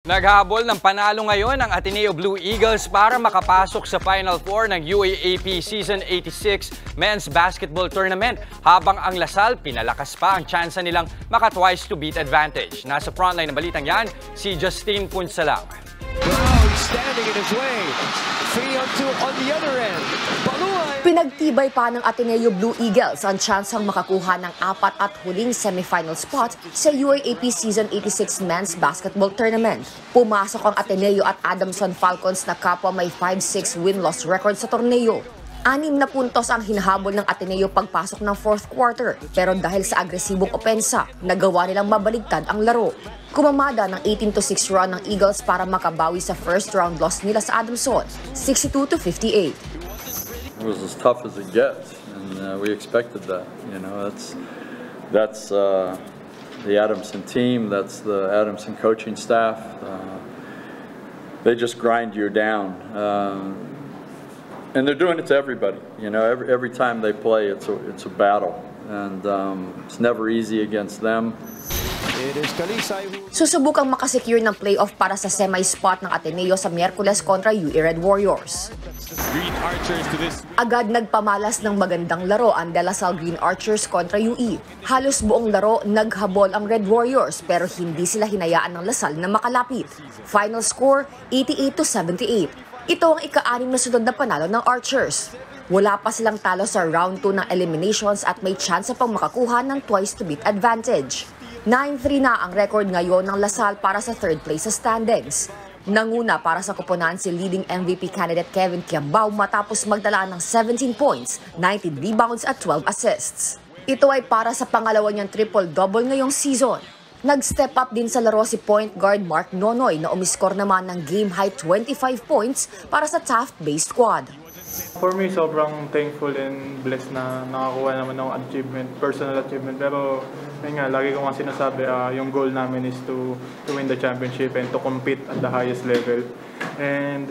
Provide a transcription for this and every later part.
Naghabol ng panalo ngayon ang Ateneo Blue Eagles para makapasok sa Final Four ng UAAP Season 86 Men's Basketball Tournament habang ang Lasal pinalakas pa ang tsansa nilang maka-twice to beat advantage. Nasa frontline ng balitang yan, si Justine Punsalang. Brown standing in his way. 3-on-2 on the other end. Pinagtibay pa ng Ateneo Blue Eagles ang tsansang makakuha ng 4 at huling semifinal spot sa UAAP Season 86 Men's Basketball Tournament. Pumasok ang Ateneo at Adamson Falcons na kapwa may 5-6 win-loss record sa torneo. 6 na puntos ang hinahabol ng Ateneo pagpasok ng fourth quarter, pero dahil sa agresibong opensa, nagawa nilang mabaligtad ang laro. Kumamada ng 18-6 run ng Eagles para makabawi sa first round loss nila sa Adamson, 62-58. It was as tough as it gets, and we expected that. You know, that's the Adamson team. That's the Adamson coaching staff. They just grind you down, and they're doing it to everybody. You know, every time they play, it's a battle, and it's never easy against them. Susubukang makasecure ng playoff para sa semi-spot ng Ateneo sa Miyerkules kontra UE Red Warriors. Agad nagpamalas ng magandang laro ang De La Salle Green Archers kontra UE. Halos buong laro naghabol ang Red Warriors pero hindi sila hinayaan ng Lasal na makalapit. Final score 88-78. Ito ang ika-6 na sunod na panalo ng Archers. Wala pa silang talo sa round 2 ng eliminations at may tsansa pang makakuha ng twice to beat advantage. 9-3 na ang record ngayon ng Lasal para sa third place sa standings. Nanguna para sa koponan si leading MVP candidate Kevin Kiambao matapos magdala ng 17 points, 19 rebounds at 12 assists. Ito ay para sa pangalawa niyang triple-double ngayong season. Nag-step up din sa laro si point guard Mark Nonoy na umiskor naman ng game-high 25 points para sa Taft Bay squad. For me, sobrang thankful and blessed na nakakuha naman ng achievement, personal achievement. Pero yun nga, lagi ko nga sinasabi, yung goal namin is to win the championship and to compete at the highest level. And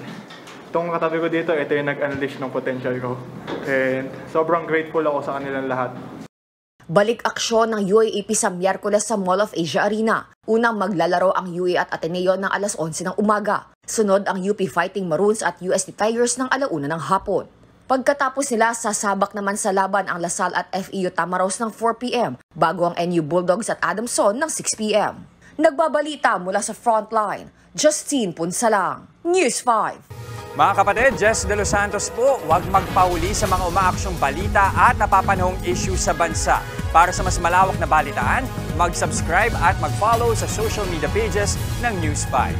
itong katabi ko dito, ito yung nag-unleash ng potential ko. And sobrang grateful ako sa kanilang lahat. Balik aksyon ng UAAP sa Miyerkules sa Mall of Asia Arena. Unang maglalaro ang UE at Ateneo ng alas 11 ng umaga. Sunod ang UP Fighting Maroons at UST Tigers ng alauna ng hapon. Pagkatapos nila, sasabak naman sa laban ang Lasal at FEU Tamaraws ng 4 p.m. bago ang NU Bulldogs at Adamson ng 6 p.m. Nagbabalita mula sa Frontline, Justine Punsalang, News 5. Mga kapatid, Jess De Los Santos po, huwag magpauli sa mga umaaksyong balita at napapanahong issue sa bansa. Para sa mas malawak na balitaan, mag-subscribe at mag-follow sa social media pages ng News 5.